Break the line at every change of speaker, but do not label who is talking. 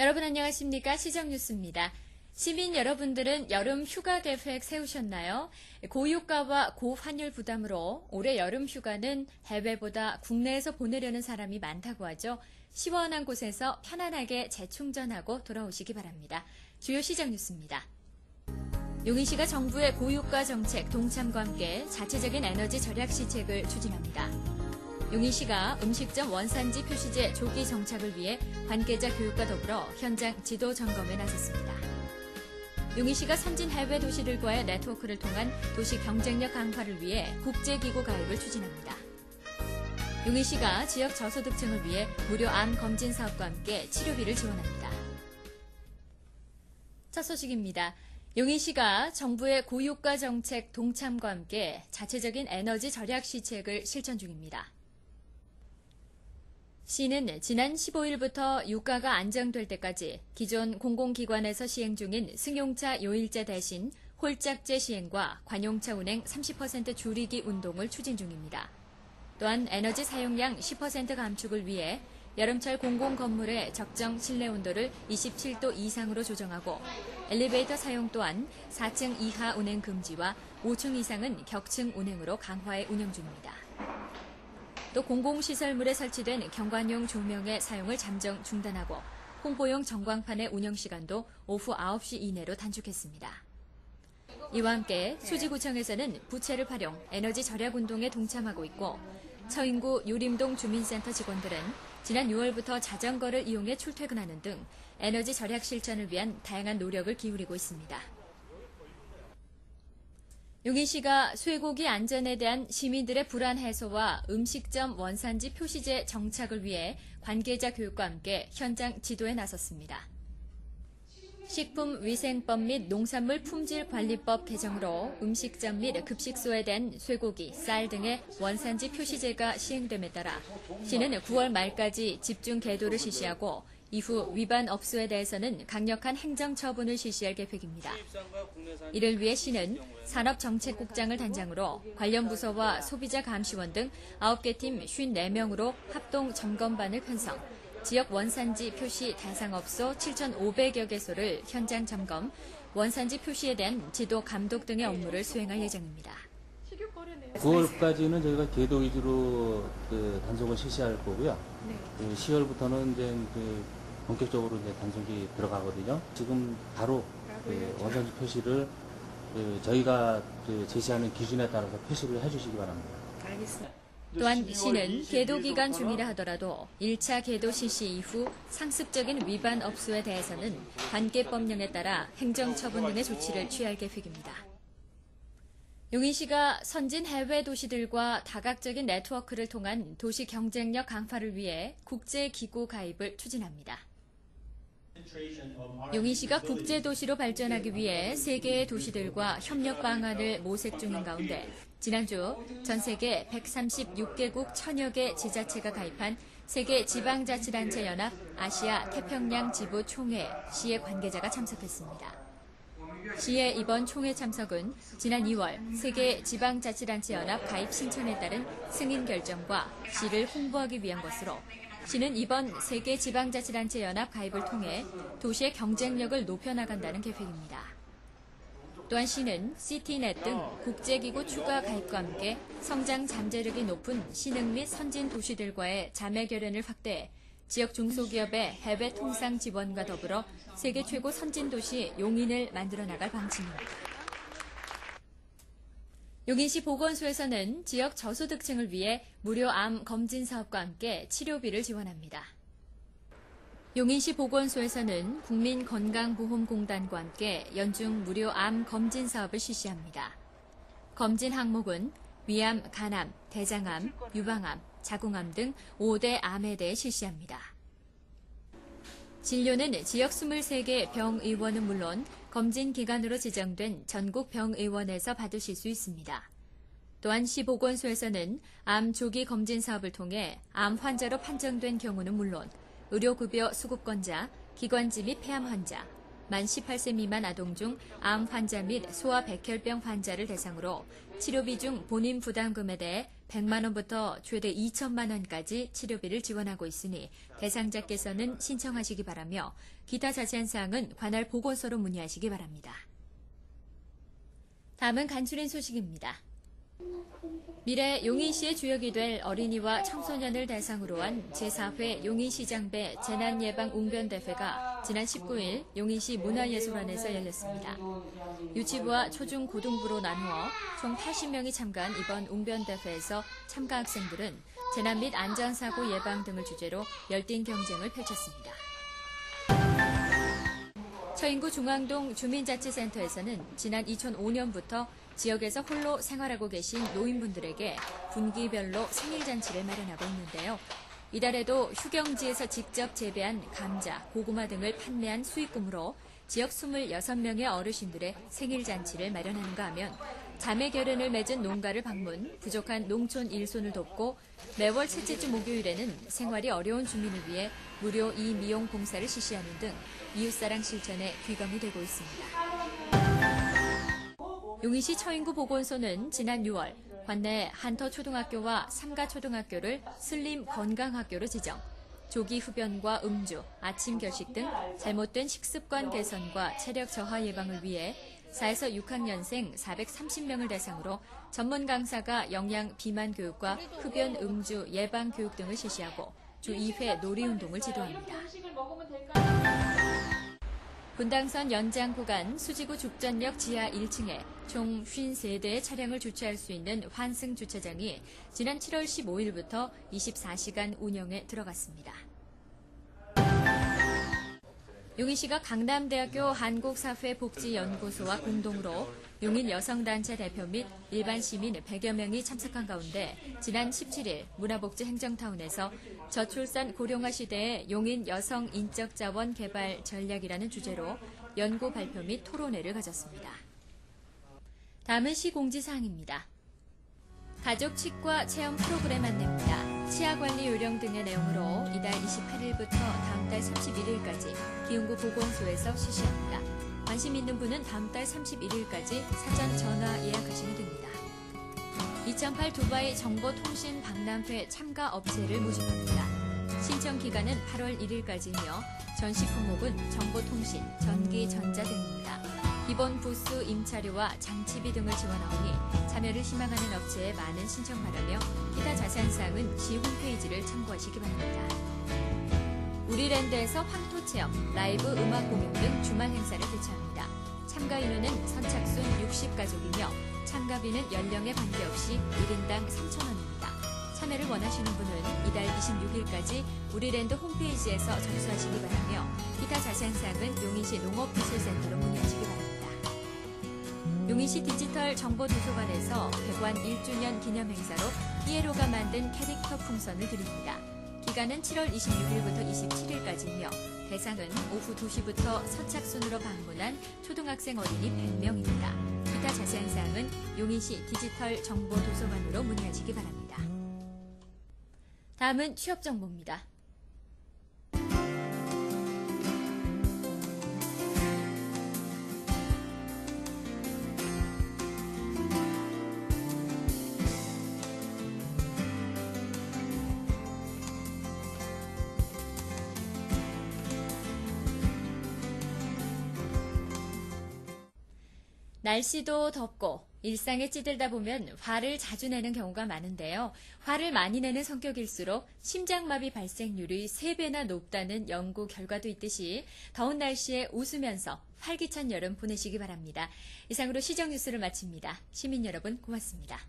여러분 안녕하십니까? 시정뉴스입니다. 시민 여러분들은 여름 휴가 계획 세우셨나요? 고유가와 고환율 부담으로 올해 여름 휴가는 해외보다 국내에서 보내려는 사람이 많다고 하죠. 시원한 곳에서 편안하게 재충전하고 돌아오시기 바랍니다. 주요 시정뉴스입니다. 용인시가 정부의 고유가 정책 동참과 함께 자체적인 에너지 절약 시책을 추진합니다. 용인시가 음식점 원산지 표시제 조기 정착을 위해 관계자 교육과 더불어 현장 지도 점검에 나섰습니다. 용인시가 선진 해외 도시들과의 네트워크를 통한 도시 경쟁력 강화를 위해 국제기구 가입을 추진합니다. 용인시가 지역 저소득층을 위해 무료 암 검진 사업과 함께 치료비를 지원합니다. 첫 소식입니다. 용인시가 정부의 고유가 정책 동참과 함께 자체적인 에너지 절약 시책을 실천 중입니다. 시는 지난 15일부터 유가가 안정될 때까지 기존 공공기관에서 시행 중인 승용차 요일제 대신 홀짝제 시행과 관용차 운행 30% 줄이기 운동을 추진 중입니다. 또한 에너지 사용량 10% 감축을 위해 여름철 공공건물의 적정 실내 온도를 27도 이상으로 조정하고 엘리베이터 사용 또한 4층 이하 운행 금지와 5층 이상은 격층 운행으로 강화해 운영 중입니다. 또 공공시설물에 설치된 경관용 조명의 사용을 잠정 중단하고 홍보용 전광판의 운영시간도 오후 9시 이내로 단축했습니다. 이와 함께 수지구청에서는 부채를 활용 에너지 절약 운동에 동참하고 있고 처인구 유림동 주민센터 직원들은 지난 6월부터 자전거를 이용해 출퇴근하는 등 에너지 절약 실천을 위한 다양한 노력을 기울이고 있습니다. 용인시가 쇠고기 안전에 대한 시민들의 불안 해소와 음식점 원산지 표시제 정착을 위해 관계자 교육과 함께 현장 지도에 나섰습니다. 식품위생법 및 농산물 품질관리법 개정으로 음식점 및 급식소에 대한 쇠고기, 쌀 등의 원산지 표시제가 시행됨에 따라 시는 9월 말까지 집중 계도를 실시하고 이후 위반 업소에 대해서는 강력한 행정처분을 실시할 계획입니다. 이를 위해 시는 산업정책국장을 단장으로 관련 부서와 소비자 감시원 등 9개 팀 54명으로 합동 점검반을 편성, 지역 원산지 표시 대상업소 7,500여 개소를 현장 점검, 원산지 표시에 대한 지도 감독 등의 업무를 수행할 예정입니다.
9월까지는 저희가 계도 위주로 단속을 실시할 거고요. 10월부터는 이제 본격적으로 이제 단속이 들어가거든요. 지금 바로 원산지 표시를 저희가 제시하는 기준에 따라서 표시를 해주시기 바랍니다.
알겠습니다. 또한 시는 계도 기간 중이라 하더라도 1차 계도 실시 이후 상습적인 위반 업소에 대해서는 관계법령에 따라 행정처분 등의 조치를 취할 계획입니다. 용인시가 선진 해외 도시들과 다각적인 네트워크를 통한 도시 경쟁력 강화를 위해 국제기구 가입을 추진합니다. 용인시가 국제도시로 발전하기 위해 세계의 도시들과 협력 방안을 모색 중인 가운데 지난주 전 세계 136개국 1000여 개 지자체가 가입한 세계 지방자치단체 연합 아시아 태평양 지부 총회 시의 관계자가 참석했습니다. 시의 이번 총회 참석은 지난 2월 세계 지방자치단체 연합 가입 신청에 따른 승인 결정과 시를 홍보하기 위한 것으로 시는 이번 세계 지방자치단체 연합 가입을 통해 도시의 경쟁력을 높여나간다는 계획입니다. 또한 시는 시티넷 등 국제기구 추가 가입과 함께 성장 잠재력이 높은 신흥 및 선진 도시들과의 자매 결연을 확대해 지역 중소기업의 해외 통상 지원과 더불어 세계 최고 선진 도시 용인을 만들어 나갈 방침입니다. 용인시 보건소에서는 지역 저소득층을 위해 무료 암 검진 사업과 함께 치료비를 지원합니다. 용인시 보건소에서는 국민건강보험공단과 함께 연중 무료 암 검진 사업을 실시합니다. 검진 항목은 위암, 간암, 대장암, 유방암, 자궁암 등 5대 암에 대해 실시합니다. 진료는 지역 23개 병의원은 물론 검진 기관으로 지정된 전국 병의원에서 받으실 수 있습니다. 또한 시 보건소에서는 암 조기 검진 사업을 통해 암 환자로 판정된 경우는 물론 의료급여 수급권자, 기관지 및 폐암 환자, 만 18세 미만 아동 중 암 환자 및 소아 백혈병 환자를 대상으로 치료비 중 본인 부담금에 대해 100만 원부터 최대 2천만 원까지 치료비를 지원하고 있으니 대상자께서는 신청하시기 바라며 기타 자세한 사항은 관할 보건소로 문의하시기 바랍니다. 다음은 간추린 소식입니다. 미래 용인시의 주역이 될 어린이와 청소년을 대상으로 한 제4회 용인시장배 재난예방웅변대회가 지난 19일 용인시 문화예술원에서 열렸습니다. 유치부와 초중 고등부로 나누어 총 80명이 참가한 이번 웅변대회에서 참가 학생들은 재난 및 안전사고 예방 등을 주제로 열띤 경쟁을 펼쳤습니다. 처인구 중앙동 주민자치센터에서는 지난 2005년부터 지역에서 홀로 생활하고 계신 노인분들에게 분기별로 생일잔치를 마련하고 있는데요. 이달에도 휴경지에서 직접 재배한 감자, 고구마 등을 판매한 수익금으로 지역 26명의 어르신들의 생일잔치를 마련하는가 하면 자매 결연을 맺은 농가를 방문, 부족한 농촌 일손을 돕고 매월 셋째 주 목요일에는 생활이 어려운 주민을 위해 무료 이미용 봉사를 실시하는 등 이웃사랑 실천에 귀감이 되고 있습니다. 용인시 처인구 보건소는 지난 6월 관내 한터초등학교와 삼가초등학교를 슬림 건강학교로 지정, 조기 흡연과 음주, 아침 결식 등 잘못된 식습관 개선과 체력 저하 예방을 위해 4에서 6학년생 430명을 대상으로 전문 강사가 영양 비만 교육과 흡연 음주 예방 교육 등을 실시하고 주 2회 놀이운동을 지도합니다. 분당선 연장 구간 수지구 죽전역 지하 1층에 총 53대의 차량을 주차할 수 있는 환승 주차장이 지난 7월 15일부터 24시간 운영에 들어갔습니다. 용인시가 강남대학교 한국사회복지연구소와 공동으로 용인 여성단체 대표 및 일반 시민 100여 명이 참석한 가운데 지난 17일 문화복지행정타운에서 저출산 고령화 시대의 용인 여성 인적자원 개발 전략이라는 주제로 연구 발표 및 토론회를 가졌습니다. 다음은 시 공지사항입니다. 가족 치과 체험 프로그램 안내입니다. 치아관리 요령 등의 내용으로 이달 28일부터 다음 달 31일까지 기흥구 보건소에서 실시합니다. 관심 있는 분은 다음 달 31일까지 사전 전화 예약하시면 됩니다. 2008 두바이 정보통신 박람회 참가 업체를 모집합니다. 신청 기간은 8월 1일까지이며 전시 품목은 정보통신, 전기, 전자 등입니다. 기본 부스 임차료와 장치비 등을 지원하오니 참여를 희망하는 업체에 많은 신청 바라며 기타 자세한 사항은 시 홈페이지를 참고하시기 바랍니다. 우리랜드에서 황토체험, 라이브 음악 공연 등 주말 행사를 개최합니다. 참가 인원은 선착순 60가족이며 참가비는 연령에 관계없이 1인당 3,000원입니다. 참여를 원하시는 분은 이달 26일까지 우리랜드 홈페이지에서 접수하시기 바라며 기타 자세한 사항은 용인시 농업기술센터로 문의하시기 바랍니다. 용인시 디지털 정보도서관에서 백관 1주년 기념 행사로 피에로가 만든 캐릭터 풍선을 드립니다. 기간은 7월 26일부터 27일까지이며 대상은 오후 2시부터 선착순으로 방문한 초등학생 어린이 100명입니다. 기타 자세한 사항은 용인시 디지털 정보도서관으로 문의하시기 바랍니다. 다음은 취업 정보입니다. 날씨도 덥고 일상에 찌들다 보면 화를 자주 내는 경우가 많은데요. 화를 많이 내는 성격일수록 심장마비 발생률이 3배나 높다는 연구 결과도 있듯이 더운 날씨에 웃으면서 활기찬 여름 보내시기 바랍니다. 이상으로 시정뉴스를 마칩니다. 시민 여러분 고맙습니다.